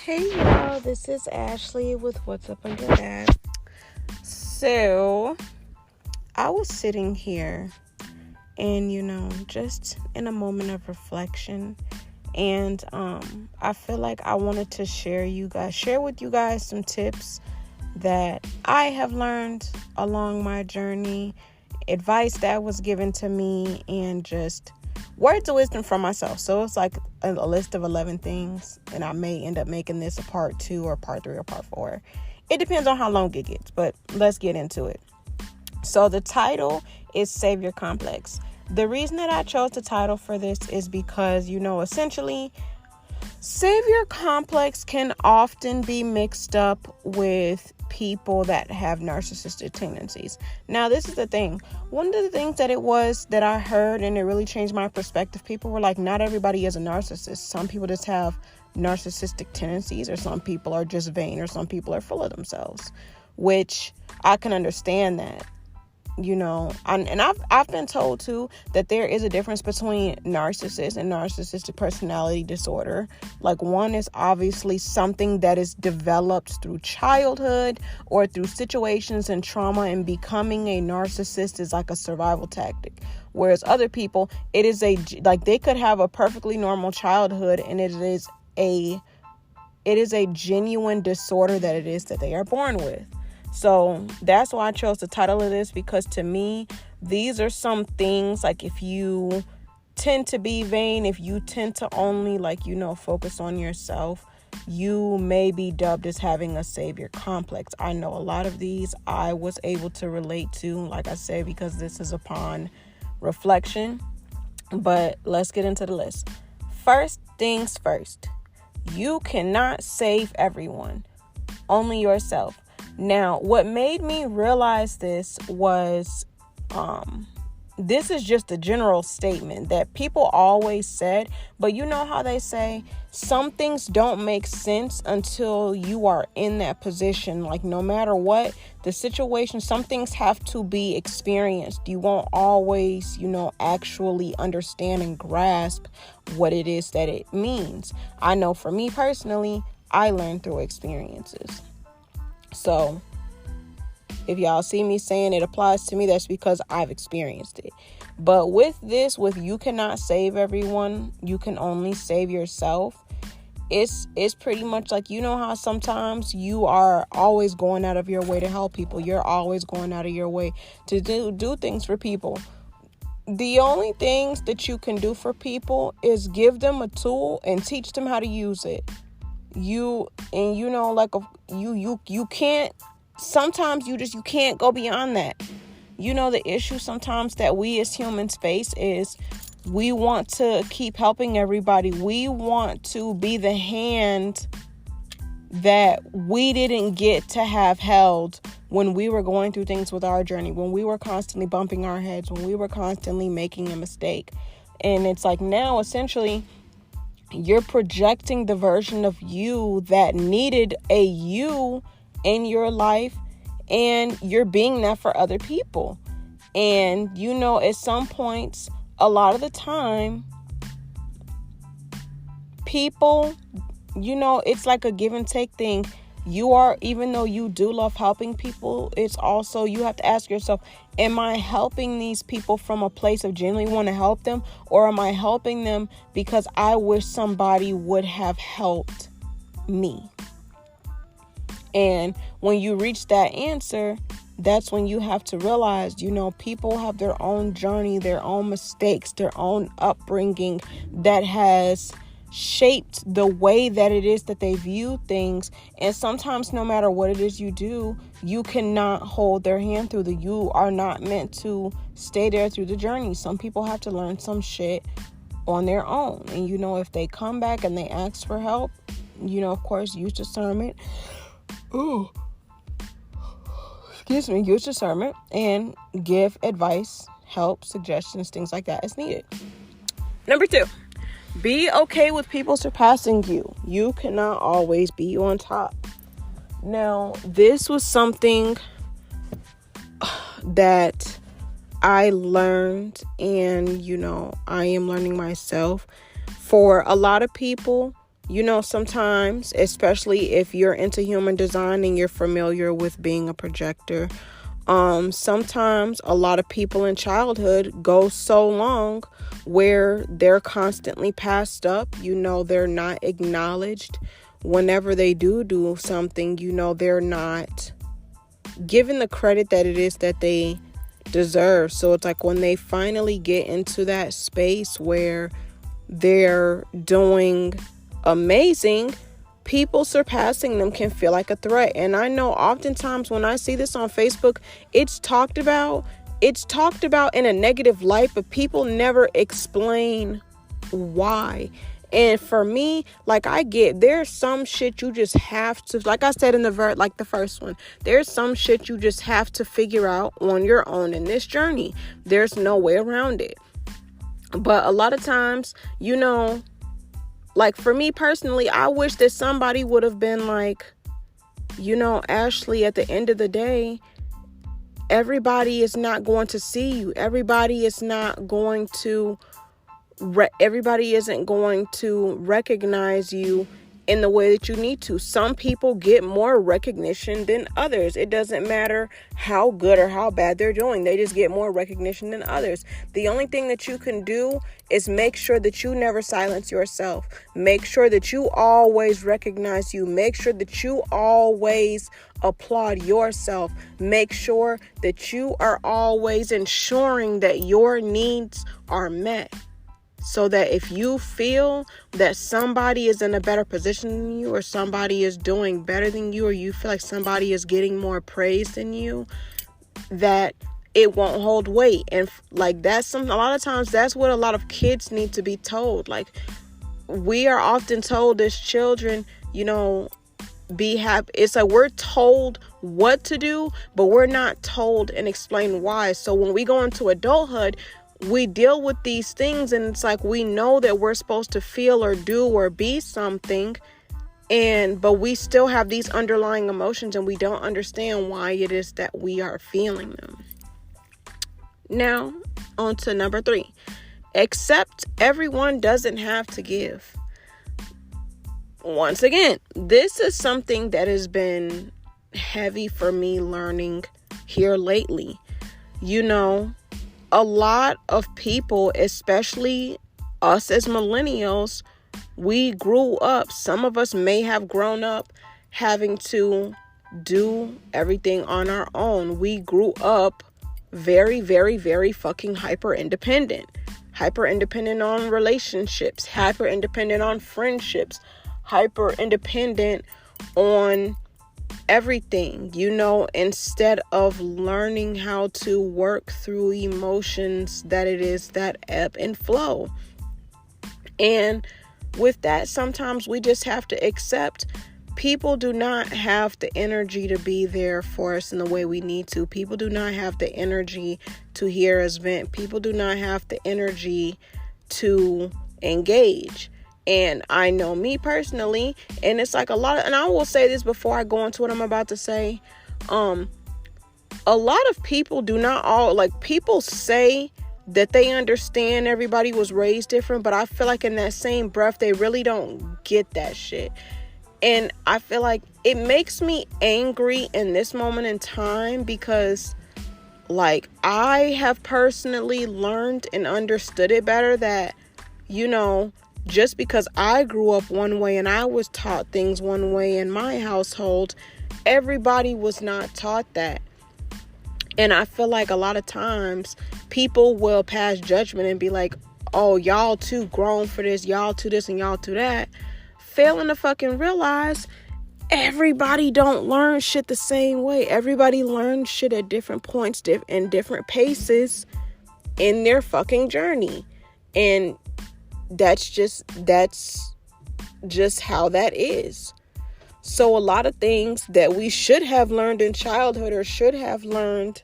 Hey y'all, this is Ashley with What's Up Under That. So, I was sitting here and, just in a moment of reflection. And I feel like I wanted to share with you guys some tips that I have learned along my journey, advice that was given to me, and just words of wisdom from myself. So it's like a list of 11 things, and I may end up making this a part 2 or part 3 or part 4. It depends on how long it gets, but let's get into it. So the title is Savior Complex. The reason that I chose the title for this is because, essentially, Savior Complex can often be mixed up with people that have narcissistic tendencies. Now, this is the thing. One of the things that I heard, and it really changed my perspective, people were like, not everybody is a narcissist. Some people just have narcissistic tendencies, or some people are just vain, or some people are full of themselves, which I can understand that. I've been told too that there is a difference between narcissist and narcissistic personality disorder. Like, one is obviously something that is developed through childhood or through situations and trauma, and becoming a narcissist is like a survival tactic. Whereas other people, it is they could have a perfectly normal childhood, and it is a genuine disorder that they are born with. So that's why I chose the title of this, because to me, these are some things, like if you tend to be vain, if you tend to only focus on yourself, you may be dubbed as having a savior complex. I know a lot of these I was able to relate to, like I say, because this is upon reflection. But let's get into the list. First things first, you cannot save everyone, only yourself. Now, what made me realize this was, this is just a general statement that people always said, but you know how they say some things don't make sense until you are in that position. Like, no matter what the situation, some things have to be experienced. You won't always, actually understand and grasp what it is that it means. I know for me personally, I learned through experiences. So if y'all see me saying it applies to me, that's because I've experienced it. But with you cannot save everyone, you can only save yourself. It's pretty much like, how sometimes you are always going out of your way to help people. You're always going out of your way to do things for people. The only things that you can do for people is give them a tool and teach them how to use it. You can't, sometimes you can't go beyond that. The issue sometimes that we as humans face is we want to keep helping everybody. We want to be the hand that we didn't get to have held when we were going through things with our journey, when we were constantly bumping our heads, when we were constantly making a mistake. And it's like, now essentially you're projecting the version of you that needed a you in your life, and you're being that for other people. And, at some points, a lot of the time, people, it's like a give and take thing. Even though you do love helping people, it's also, you have to ask yourself, am I helping these people from a place of genuinely want to help them? Or am I helping them because I wish somebody would have helped me? And when you reach that answer, that's when you have to realize, people have their own journey, their own mistakes, their own upbringing that has shaped the way that it is that they view things. And sometimes, no matter what it is you do, you cannot hold their hand through you are not meant to stay there through the journey. Some people have to learn some shit on their own. And if they come back and they ask for help, of course, use discernment. Use discernment and give advice, help, suggestions, things like that as needed. Number 2, be okay with people surpassing you. You cannot always be on top. Now, this was something that I learned, and, I am learning myself. For a lot of people, Sometimes, especially if you're into human design and you're familiar with being a projector, sometimes a lot of people in childhood go so long where they're constantly passed up. They're not acknowledged. Whenever they do something, they're not given the credit that it is that they deserve. So it's like when they finally get into that space where they're doing amazing, people surpassing them can feel like a threat. And I know oftentimes when I see this on Facebook, it's talked about in a negative light, but people never explain why. And for me, there's some shit you just have to, like I said in the first one, there's some shit you just have to figure out on your own in this journey. There's no way around it. But a lot of times, for me personally, I wish that somebody would have been like, Ashley, at the end of the day, everybody is not going to see you. Everybody isn't going to recognize you in the way that you need to. Some people get more recognition than others. It doesn't matter how good or how bad they're doing. They just get more recognition than others. The only thing that you can do is make sure that you never silence yourself. Make sure that you always recognize you. Make sure that you always applaud yourself. Make sure that you are always ensuring that your needs are met. So that if you feel that somebody is in a better position than you, or somebody is doing better than you, or you feel like somebody is getting more praise than you, that it won't hold weight. And a lot of times that's what a lot of kids need to be told. We are often told as children, be happy. It's like we're told what to do, but we're not told and explained why. So when we go into adulthood, we deal with these things, and it's like we know that we're supposed to feel or do or be something, but we still have these underlying emotions, and we don't understand why it is that we are feeling them. Now, on to number 3. Accept everyone doesn't have to give. Once again, this is something that has been heavy for me learning here lately. A lot of people, especially us as millennials, we grew up. Some of us may have grown up having to do everything on our own. We grew up very, very, very fucking hyper independent on relationships, hyper independent on friendships, hyper independent on everything, instead of learning how to work through emotions that ebb and flow. And with that, sometimes we just have to accept people do not have the energy to be there for us in the way we need to. People do not have the energy to hear us vent. People do not have the energy to engage. And I know me personally, and it's like and I will say this before I go into what I'm about to say. A lot of people people say that they understand everybody was raised different, but I feel like in that same breath, they really don't get that shit. And I feel like it makes me angry in this moment in time because I have personally learned and understood it better that, just because I grew up one way and I was taught things one way in my household, everybody was not taught that. And I feel like a lot of times people will pass judgment and be like, oh, y'all too grown for this, y'all too this and y'all too that. Failing to fucking realize everybody don't learn shit the same way. Everybody learns shit at different points and different paces in their fucking journey. And that's just how that is. So a lot of things that we should have learned in childhood or should have learned.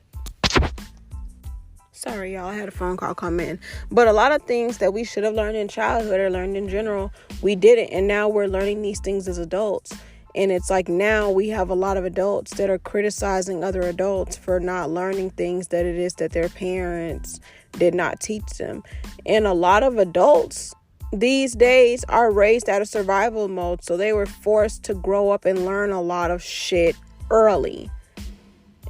Sorry, y'all, I had a phone call come in. But a lot of things that we should have learned in childhood or learned in general, we didn't. And now we're learning these things as adults. And it's like now we have a lot of adults that are criticizing other adults for not learning things that it is that their parents did not teach them. And a lot of adults these days are raised out of survival mode. So they were forced to grow up and learn a lot of shit early.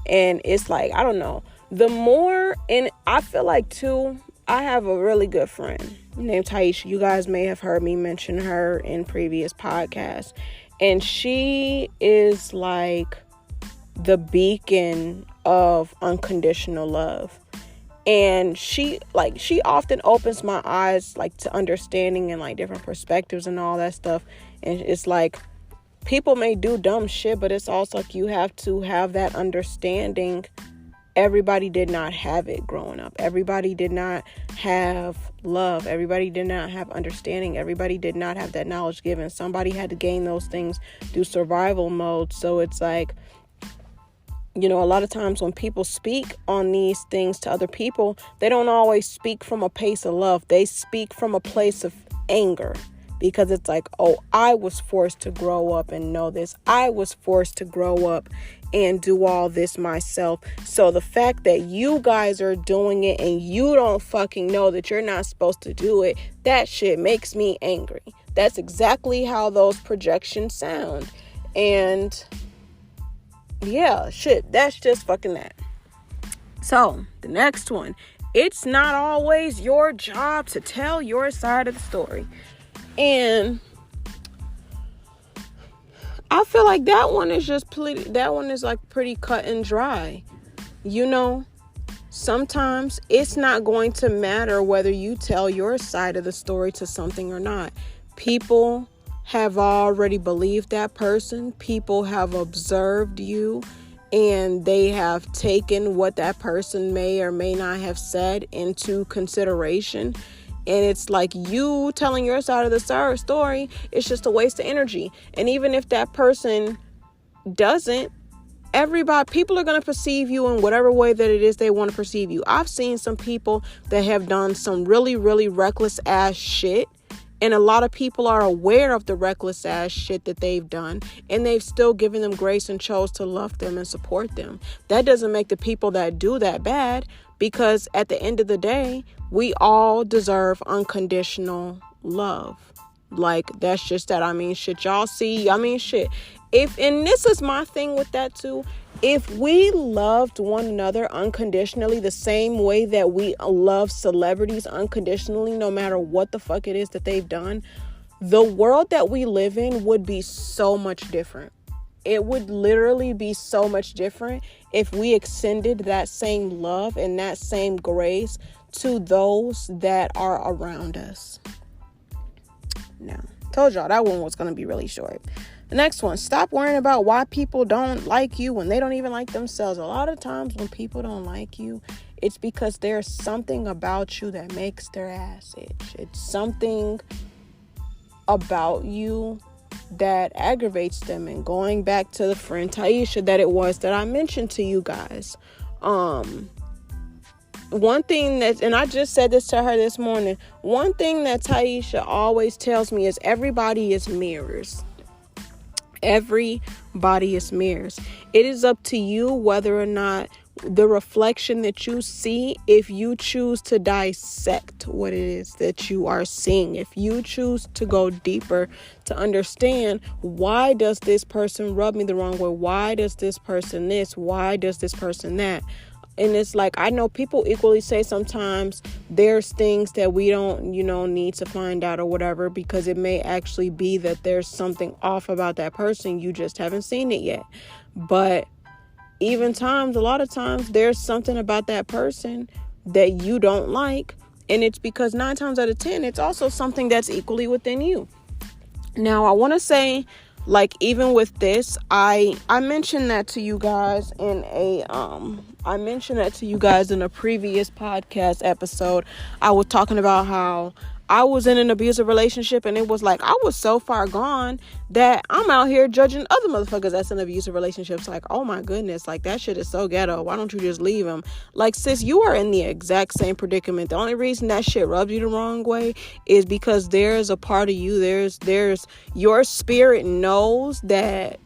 And it's like, I don't know. The more, and I feel like too, I have a really good friend named Taisha. You guys may have heard me mention her in previous podcasts. And she is like the beacon of unconditional love. And she often opens my eyes like to understanding and like different perspectives and all that stuff. And it's like, people may do dumb shit, but it's also like you have to have that understanding. Everybody did not have it growing up. Everybody did not have love. Everybody did not have understanding. Everybody did not have that knowledge given. Somebody had to gain those things through survival mode. So it's like, you know, a lot of times when people speak on these things to other people, they don't always speak from a place of love. They speak from a place of anger, because it's like, oh, I was forced to grow up and know this. I was forced to grow up and do all this myself. So the fact that you guys are doing it and you don't fucking know that you're not supposed to do it, that shit makes me angry. That's exactly how those projections sound. And yeah, shit, that's just fucking that. So the next one, it's not always your job to tell your side of the story. And I feel like that one is like pretty cut and dry. You know, sometimes it's not going to matter whether you tell your side of the story to something or not. People have already believed that person. People have observed you, and they have taken what that person may or may not have said into consideration. And it's like, you telling your side of the story, it's just a waste of energy. And even if that person doesn't, people are going to perceive you in whatever way that it is they want to perceive you. I've seen some people that have done some really, really reckless ass shit. And a lot of people are aware of the reckless ass shit that they've done, and they've still given them grace and chose to love them and support them. That doesn't make the people that do that bad, because at the end of the day, we all deserve unconditional love. Like, that's just that. I mean, shit, y'all see, shit. And this is my thing with that too. If we loved one another unconditionally the same way that we love celebrities unconditionally, no matter what the fuck it is that they've done, the world that we live in would be so much different. It would literally be so much different if we extended that same love and that same grace to those that are around us. Now, told y'all that one was going to be really short. The next one, stop worrying about why people don't like you when they don't even like themselves. A lot of times when people don't like you, it's because there's something about you that makes their ass itch. It's something about you that aggravates them. And going back to the friend Taisha that I mentioned to you guys, one thing and I just said this to her this morning, one thing that Taisha always tells me is everybody is mirrors. Everybody is mirrors. It is up to you whether or not the reflection that you see, if you choose to dissect what it is that you are seeing, if you choose to go deeper to understand, why does this person rub me the wrong way? Why does this person this? Why does this person that? And it's like, I know people equally say sometimes there's things that we don't, need to find out or whatever, because it may actually be that there's something off about that person. You just haven't seen it yet. But a lot of times there's something about that person that you don't like. And it's because 9 times out of 10, it's also something that's equally within you. Now, I want to say, like, even with this, I mentioned that to you guys in a previous podcast episode. I was talking about how I was in an abusive relationship, and it was like, I was so far gone that I'm out here judging other motherfuckers that's in abusive relationships. Like, oh my goodness, like, that shit is so ghetto. Why don't you just leave him? Like, sis, you are in the exact same predicament. The only reason that shit rubs you the wrong way is because there's a part of you, there's your spirit knows that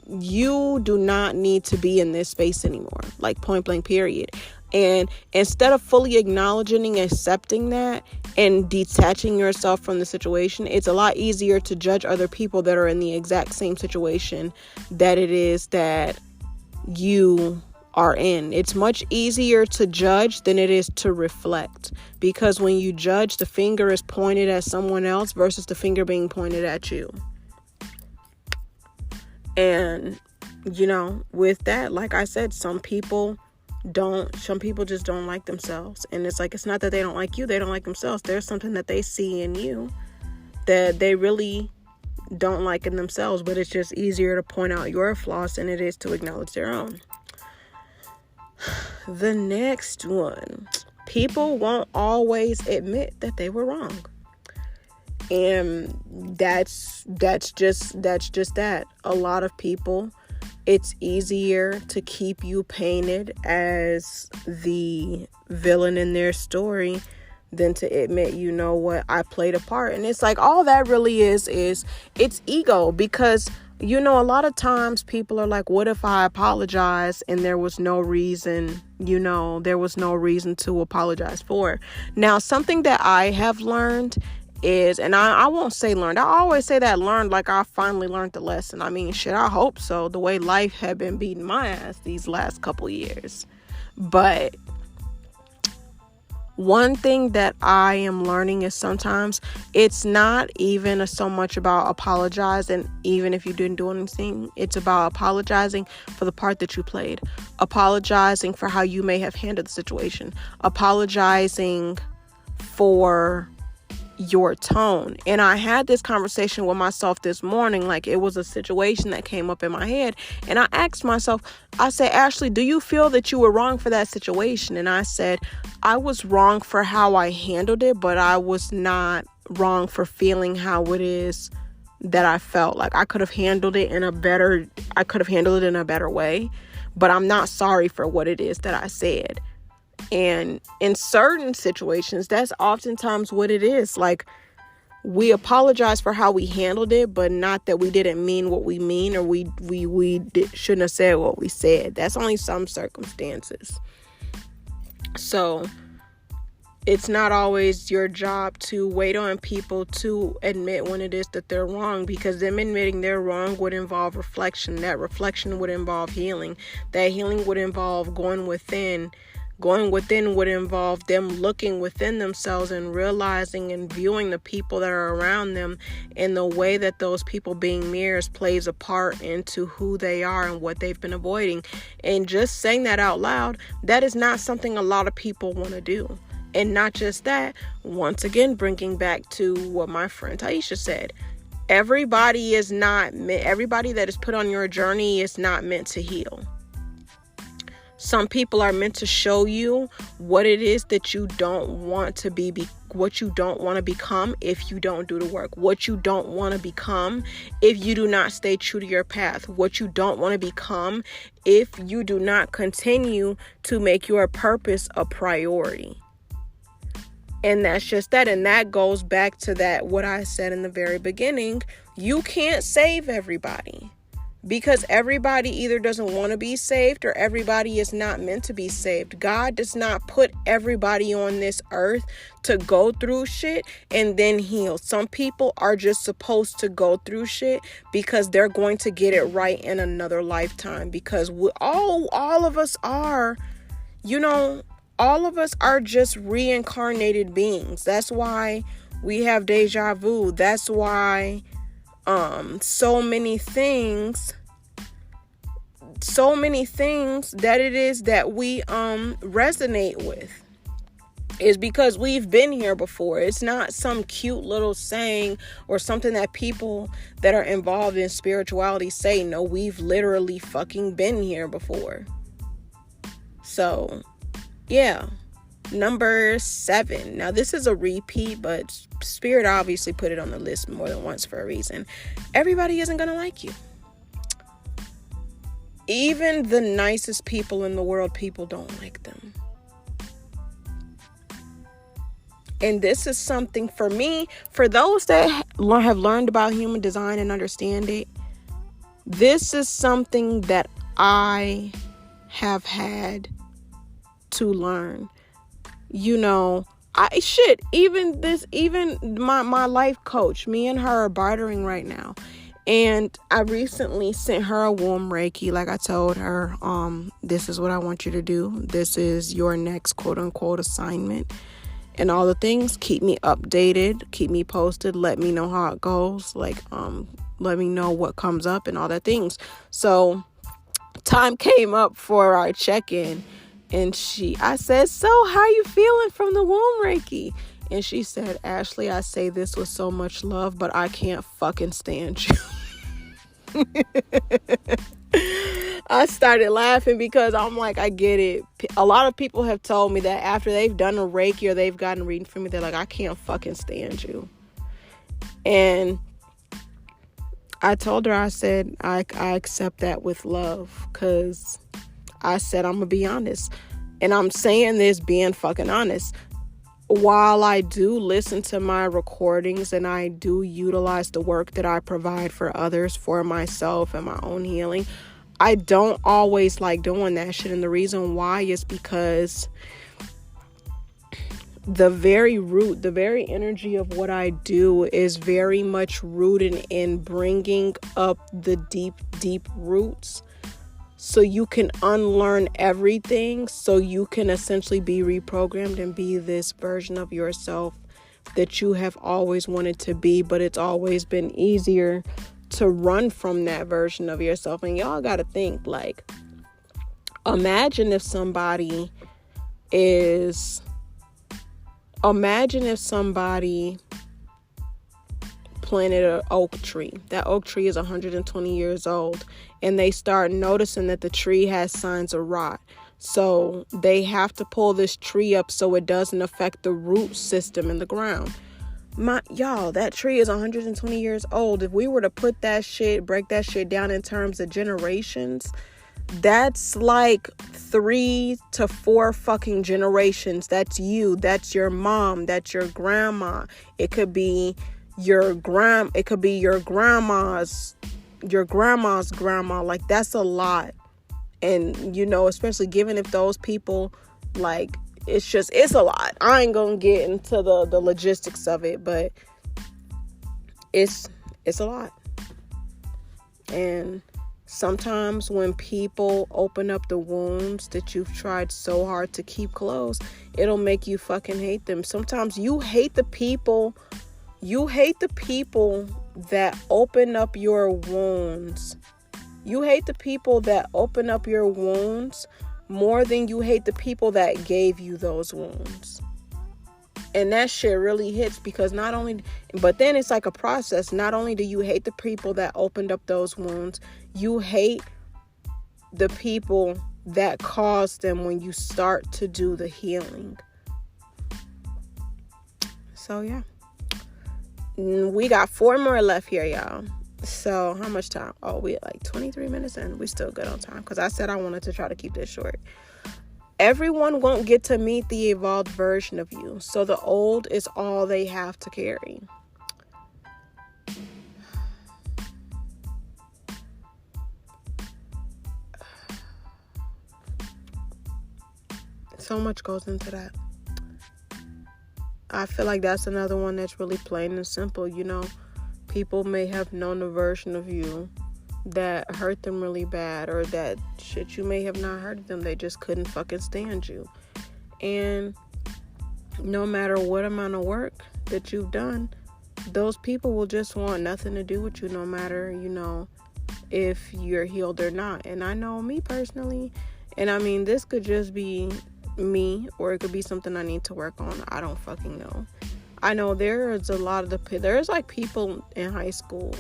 you do not need to be in this space anymore. Like, point blank, period. And instead of fully acknowledging and accepting that and detaching yourself from the situation, it's a lot easier to judge other people that are in the exact same situation that it is that you are in. It's much easier to judge than it is to reflect, because when you judge, the finger is pointed at someone else versus the finger being pointed at you. And, with that, like I said, some people just don't like themselves. And it's like, it's not that they don't like you, they don't like themselves. There's something that they see in you that they really don't like in themselves, but it's just easier to point out your flaws than it is to acknowledge their own. The next one, people won't always admit that they were wrong. And that's just that. A lot of people, it's easier to keep you painted as the villain in their story than to admit, you know what, I played a part. And it's like, all that really is it's ego, because a lot of times people are like, what if I apologize and there was no reason, to apologize for? Now, something that I have learned is, and I won't say learned, I always say that learned, like I finally learned the lesson. I mean, shit, I hope so, the way life had been beating my ass these last couple years. But one thing that I am learning is sometimes it's not even so much about apologizing, even if you didn't do anything. It's about apologizing for the part that you played, apologizing for how you may have handled the situation, apologizing for your tone. And I had this conversation with myself this morning. Like, it was a situation that came up in my head, and I asked myself, I said, Ashley, do you feel that you were wrong for that situation? And I said, I was wrong for how I handled it, but I was not wrong for feeling how it is that I felt. Like, I could have handled it in a better way, but I'm not sorry for what it is that I said. And in certain situations, that's oftentimes what it is. Like, we apologize for how we handled it, but not that we didn't mean what we mean, or we shouldn't have said what we said. That's only some circumstances. So it's not always your job to wait on people to admit when it is that they're wrong, because them admitting they're wrong would involve reflection. That reflection would involve healing. That healing would involve going within. Going within would involve them looking within themselves and realizing and viewing the people that are around them in the way that those people being mirrors plays a part into who they are and what they've been avoiding. And just saying that out loud, that is not something a lot of people want to do. And not just that, once again, bringing back to what my friend Taisha said, everybody that is put on your journey is not meant to heal. Some people are meant to show you what it is that you don't want to be what you don't want to become if you don't do the work, what you don't want to become if you do not stay true to your path, what you don't want to become if you do not continue to make your purpose a priority. And that's just that. And that goes back to that, what I said in the very beginning. You can't save everybody. Because everybody either doesn't want to be saved or everybody is not meant to be saved. God does not put everybody on this earth to go through shit and then heal. Some people are just supposed to go through shit because they're going to get it right in another lifetime. Because all of us are, all of us are just reincarnated beings. That's why we have deja vu. That's why so many things that it is that we resonate with is because we've been here before. It's not some cute little saying or something that people that are involved in spirituality say. No, we've literally fucking been here before. So yeah, number 7. Now, this is a repeat, but Spirit obviously put it on the list more than once for a reason. Everybody isn't going to like you. Even the nicest people in the world, people don't like them. And this is something for me, for those that have learned about human design and understand it, this is something that I have had to learn. Even my life coach, me and her are bartering right now. And I recently sent her a womb Reiki. Like I told her, this is what I want you to do. This is your next quote unquote assignment. And all the things, keep me updated, keep me posted, let me know how it goes. Like, let me know what comes up and all that things. So time came up for our check-in. And I said, so how you feeling from the womb Reiki? And she said, Ashley, I say this with so much love, but I can't fucking stand you. I started laughing because I'm like, I get it. A lot of people have told me that after they've done a Reiki or they've gotten a reading from me, they're like, I can't fucking stand you. And I told her, I said, I accept that with love, because I said, I'm going to be honest. And I'm saying this being fucking honest. While I do listen to my recordings and I do utilize the work that I provide for others, for myself and my own healing, I don't always like doing that shit. And the reason why is because the very root, the very energy of what I do is very much rooted in bringing up the deep, deep roots. So you can unlearn everything, so you can essentially be reprogrammed and be this version of yourself that you have always wanted to be, but it's always been easier to run from that version of yourself. And y'all got to think, like, imagine if somebody planted an oak tree. That oak tree is 120 years old, and they start noticing that the tree has signs of rot. So they have to pull this tree up so it doesn't affect the root system in the ground. That tree is 120 years old. If we were to break that shit down in terms of generations, that's like 3 to 4 fucking generations. That's you. That's your mom. That's your grandma. It could be your grandma's grandma. Like, that's a lot. And especially given if those people, like, it's a lot. I ain't gonna get into the logistics of it, but it's a lot. And sometimes when people open up the wounds that you've tried so hard to keep closed, it'll make you fucking hate them. Sometimes you hate the people that open up your wounds. You hate the people that open up your wounds more than you hate the people that gave you those wounds. And that shit really hits, because but then it's like a process. Not only do you hate the people that opened up those wounds, you hate the people that caused them when you start to do the healing. So yeah. We got 4 more left here, y'all. So how much time? Oh, we at like 23 minutes and we still good on time, because I said I wanted to try to keep this short. Everyone won't get to meet the evolved version of you, so the old is all they have to carry. So much goes into that. I feel like that's another one that's really plain and simple. People may have known a version of you that hurt them really bad, or that shit you may have not hurt them. They just couldn't fucking stand you. And no matter what amount of work that you've done, those people will just want nothing to do with you, no matter, if you're healed or not. And I know me personally, and I mean, this could just be me, or it could be something I need to work on. I don't fucking know. I know there's like people in high school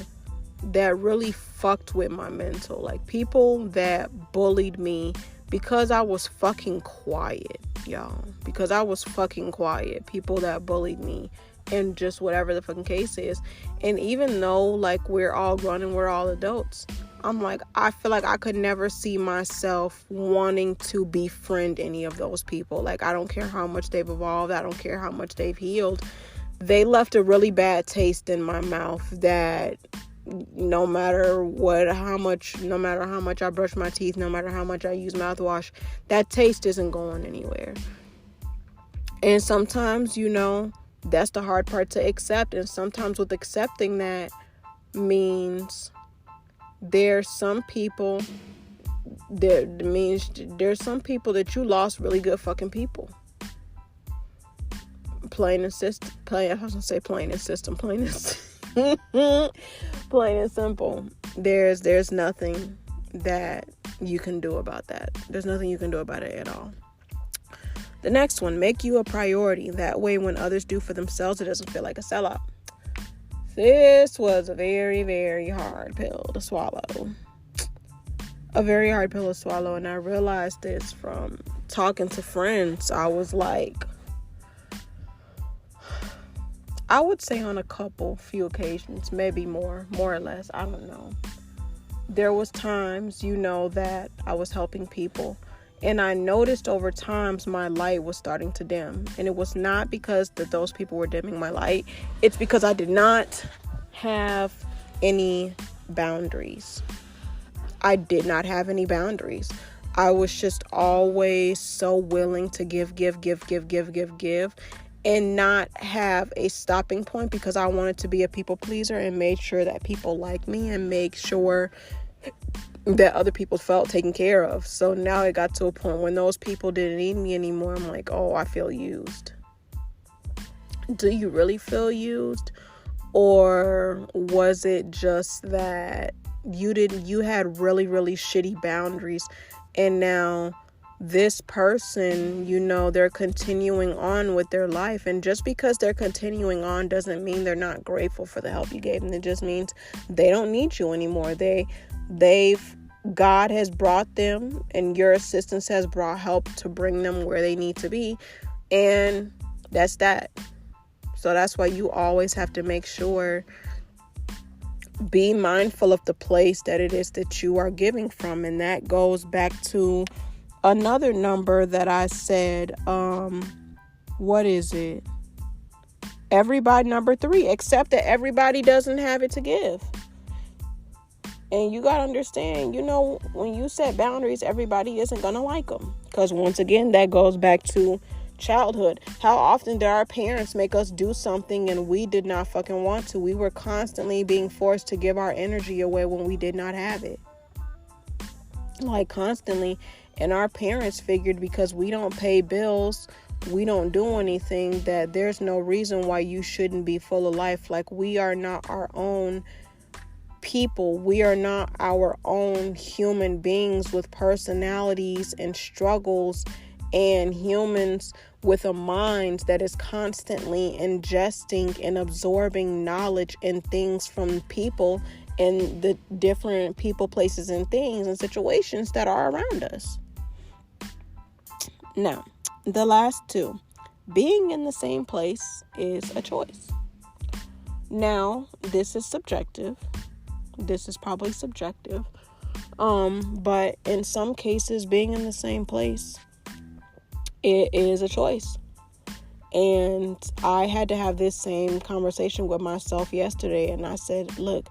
that really fucked with my mental. Like, people that bullied me because I was fucking quiet, y'all. Because I was fucking quiet. People that bullied me, and just whatever the fucking case is. And even though, like, we're all grown and we're all adults, I'm like, I feel like I could never see myself wanting to befriend any of those people. Like, I don't care how much they've evolved. I don't care how much they've healed. They left a really bad taste in my mouth that no matter how much I brush my teeth, no matter how much I use mouthwash, that taste isn't going anywhere. And sometimes, that's the hard part to accept. And sometimes with accepting that means there's some people that you lost really good fucking people. Plain and simple. Plain and simple. There's nothing that you can do about that. There's nothing you can do about it at all. The next one, make you a priority. That way, when others do for themselves, it doesn't feel like a sellout. This was a very, very hard pill to swallow. A very hard pill to swallow. And I realized this from talking to friends. I was like, I would say on a few occasions, maybe more or less. I don't know. There was times, that I was helping people. And I noticed over time my light was starting to dim. And it was not because those people were dimming my light. It's because I did not have any boundaries. I did not have any boundaries. I was just always so willing to give. And not have a stopping point because I wanted to be a people pleaser and made sure that people like me and make sure that other people felt taken care of. So now it got to a point when those people didn't need me anymore. I'm like, oh, I feel used. Do you really feel used? Or was it just that you had really, really shitty boundaries, and now this person, they're continuing on with their life. And just because they're continuing on doesn't mean they're not grateful for the help you gave them. It just means they don't need you anymore. God has brought them, and your assistance has brought help to bring them where they need to be. And that's that. So that's why you always have to make sure, be mindful of the place that it is that you are giving from. And that goes back to another number that I said, what is it? Everybody, number 3, except that everybody doesn't have it to give. And you got to understand, when you set boundaries, everybody isn't going to like them. Because once again, that goes back to childhood. How often did our parents make us do something and we did not fucking want to? We were constantly being forced to give our energy away when we did not have it. Like constantly. And our parents figured because we don't pay bills, we don't do anything, that there's no reason why you shouldn't be full of life. Like, we are not our own people. We are not our own human beings with personalities and struggles, and humans with a mind that is constantly ingesting and absorbing knowledge and things from people and the different people, places, and things and situations that are around us. Now, the last 2, being in the same place is a choice. Now, this is subjective. This is probably subjective. But in some cases, being in the same place, it is a choice. And I had to have this same conversation with myself yesterday. And I said, look,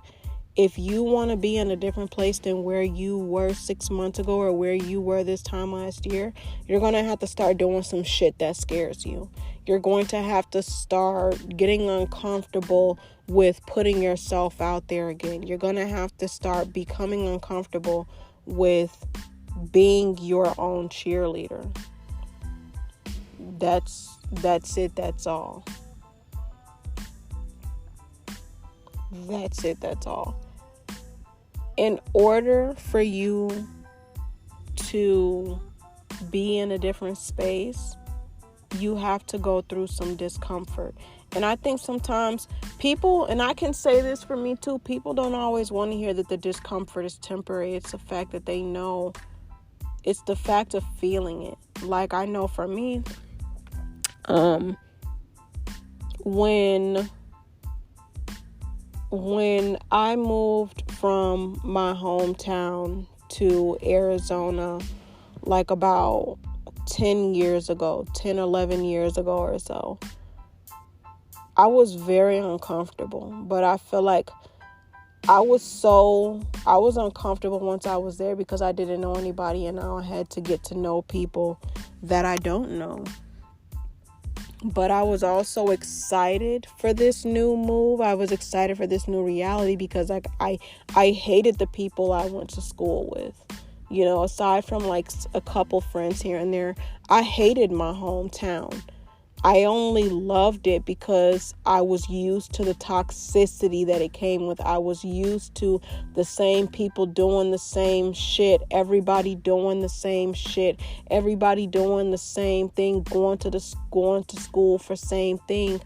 if you want to be in a different place than where you were 6 months ago or where you were this time last year, you're going to have to start doing some shit that scares you. You're going to have to start getting uncomfortable with putting yourself out there again. You're going to have to start becoming uncomfortable with being your own cheerleader. That's it. That's all. That's it. That's all. In order for you to be in a different space, you have to go through some discomfort. And I think sometimes people, and I can say this for me too, people don't always want to hear that the discomfort is temporary. It's the fact that they know, it's the fact of feeling it. Like, I know for me, when I moved from my hometown to Arizona, like about 11 years ago or so, I was very uncomfortable. But I feel like I was uncomfortable once I was there because I didn't know anybody, and now I had to get to know people that I don't know. But I was also excited for this new move. I was excited for this new reality because I hated the people I went to school with. You know, aside from like a couple friends here and there, I hated my hometown. I only loved it because I was used to the toxicity that it came with. I was used to the same people doing the same shit, everybody doing the same shit, everybody doing the same thing, going to school for same thing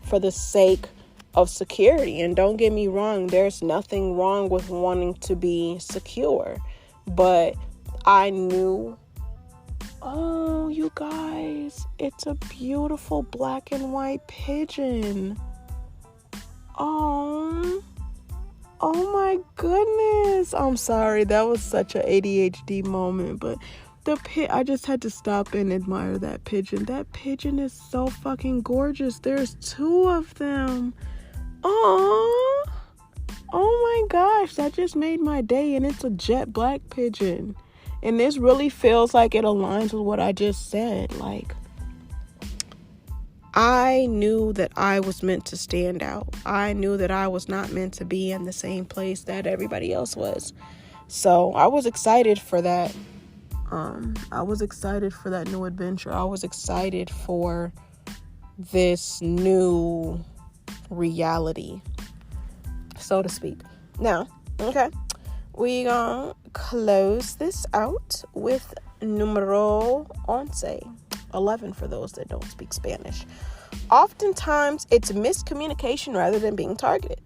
for the sake of security. And don't get me wrong, there's nothing wrong with wanting to be secure, but I knew, oh, you guys, it's a beautiful black and white pigeon. Oh my goodness. I'm sorry. That was such an ADHD moment, but I just had to stop and admire that pigeon. That pigeon is so fucking gorgeous. There's 2 of them. Oh my gosh. That just made my day, and it's a jet black pigeon. And this really feels like it aligns with what I just said. Like, I knew that I was meant to stand out. I knew that I was not meant to be in the same place that everybody else was. So I was excited for that. I was excited for that new adventure. I was excited for this new reality, so to speak. Now, okay, we gonna close this out with numero 11 for those that don't speak Spanish. Oftentimes, it's miscommunication rather than being targeted.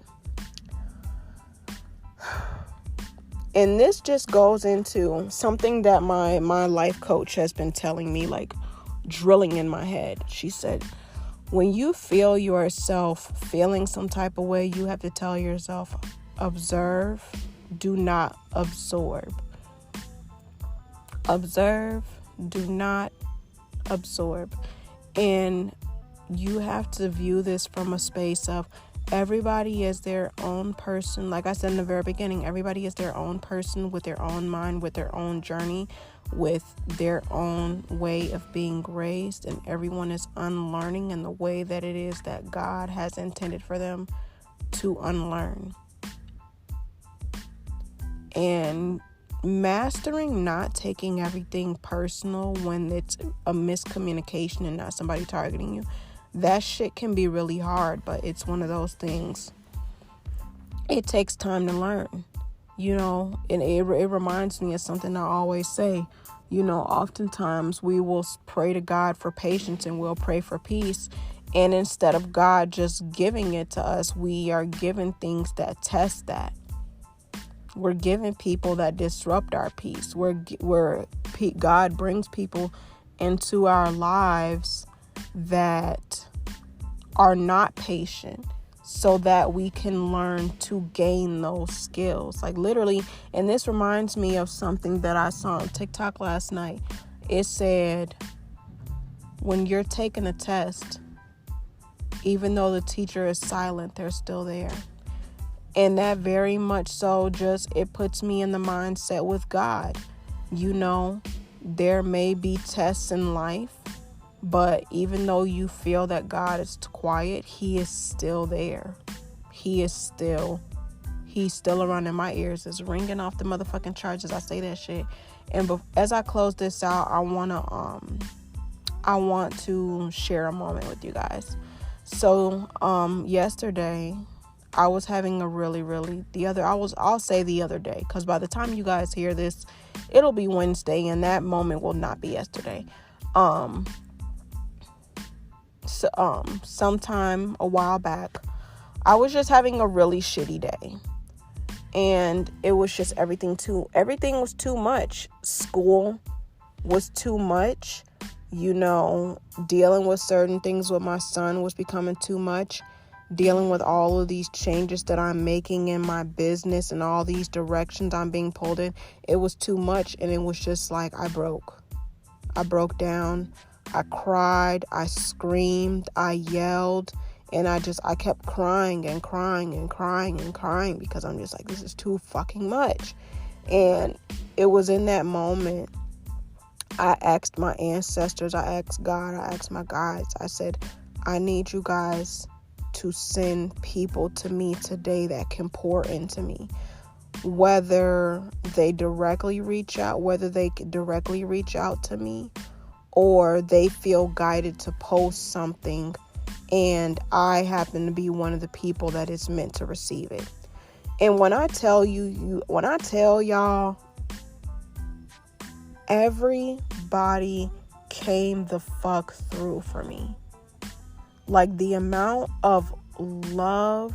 And this just goes into something that my life coach has been telling me, like drilling in my head. She said, when you feel yourself feeling some type of way, you have to tell yourself, observe, do not absorb. Observe, do not absorb. And you have to view this from a space of everybody is their own person. Like I said in the very beginning, everybody is their own person with their own mind, with their own journey, with their own way of being raised. And everyone is unlearning in the way that it is that God has intended for them to unlearn. And mastering not taking everything personal when it's a miscommunication and not somebody targeting you, that shit can be really hard, but it's one of those things. It takes time to learn, you know, and it reminds me of something I always say. You know, oftentimes we will pray to God for patience and we'll pray for peace. And instead of God just giving it to us, we are given things that test that. We're given people that disrupt our peace. God brings people into our lives that are not patient so that we can learn to gain those skills. Like literally, and this reminds me of something that I saw on TikTok last night. It said, when you're taking a test, even though the teacher is silent, they're still there. And that very much so it puts me in the mindset with God. You know, there may be tests in life, but even though you feel that God is quiet, He is still there. He's still around, in my ears is ringing off the motherfucking charts as I say that shit. And as I close this out, I want to share a moment with you guys. So, yesterday, I was having a I'll say the other day, because by the time you guys hear this, it'll be Wednesday, and that moment will not be yesterday. Sometime a while back, I was just having a really shitty day, and it was just everything was too much. School was too much, you know, dealing with certain things with my son was becoming too much. Dealing with all of these changes that I'm making in my business and all these directions I'm being pulled in, it was too much. And it was just like I broke down. I cried, I screamed, I yelled, And I kept crying and crying and crying and crying because I'm just like, this is too fucking much. And it was in that moment I asked my ancestors, I asked God, I asked my guides, I said, I need you guys to send people to me today that can pour into me. Whether they directly reach out to me, or they feel guided to post something and I happen to be one of the people that is meant to receive it. And when I tell y'all, everybody came the fuck through for me. Like, the amount of love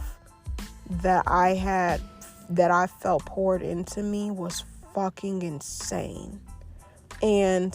that I felt poured into me was fucking insane. And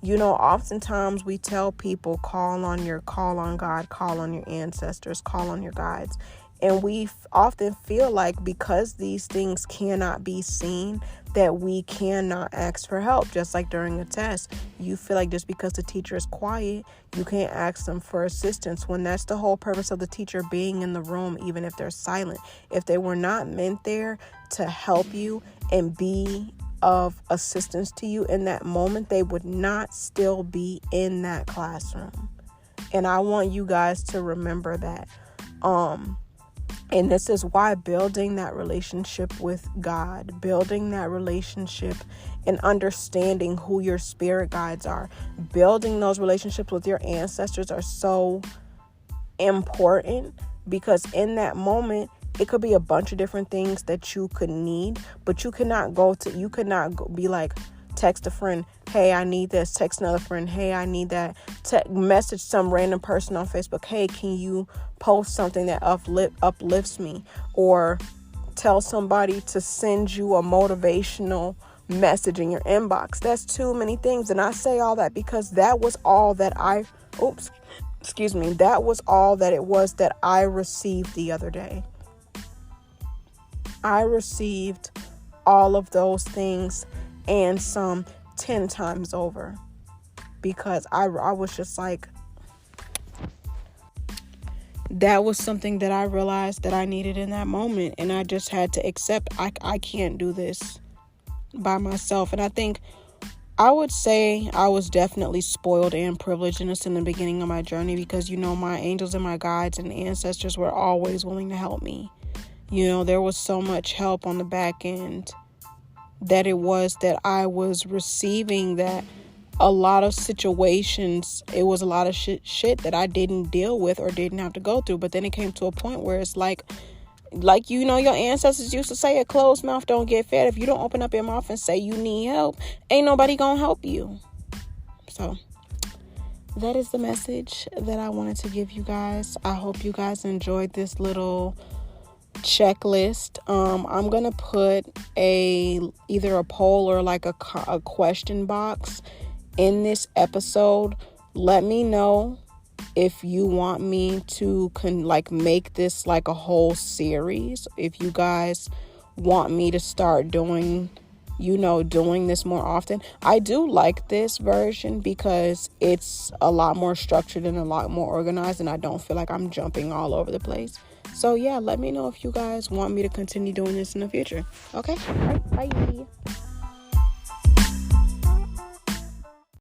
oftentimes we tell people, call on God, call on your ancestors, call on your guides. And we often feel like because these things cannot be seen, that we cannot ask for help. Just like during a test, you feel like just because the teacher is quiet, you can't ask them for assistance, when that's the whole purpose of the teacher being in the room, even if they're silent. If they were not meant there to help you and be of assistance to you in that moment, they would not still be in that classroom. And I want you guys to remember that. And this is why building that relationship with God, building that relationship and understanding who your spirit guides are, building those relationships with your ancestors are so important, because in that moment, it could be a bunch of different things that you could need, but you could not be like, text a friend, hey, I need this. Text another friend, hey, I need that. Message some random person on Facebook, hey, can you post something that uplifts me? Or tell somebody to send you a motivational message in your inbox. That's too many things. And I say all that because that was all that that was all that it was that I received the other day. I received all of those things and some 10 times over, because I was just like, that was something that I realized that I needed in that moment, and I just had to accept I can't do this by myself. And I think I would say I was definitely spoiled and privileged in the beginning of my journey, because my angels and my guides and ancestors were always willing to help me. There was so much help on the back end that it was that I was receiving, that a lot of situations, it was a lot of shit that I didn't deal with or didn't have to go through. But then it came to a point where it's like your ancestors used to say, a closed mouth don't get fed. If you don't open up your mouth and say you need help, ain't nobody gonna help you. So that is the message that I wanted to give you guys. I hope you guys enjoyed this little checklist. I'm gonna put either a poll or like a question box in this episode. Let me know if you want me to make this like a whole series. If you guys want me to start doing this more often. I do like this version because it's a lot more structured and a lot more organized, and I don't feel like I'm jumping all over the place. So yeah, let me know if you guys want me to continue doing this in the future. Okay? All right, bye.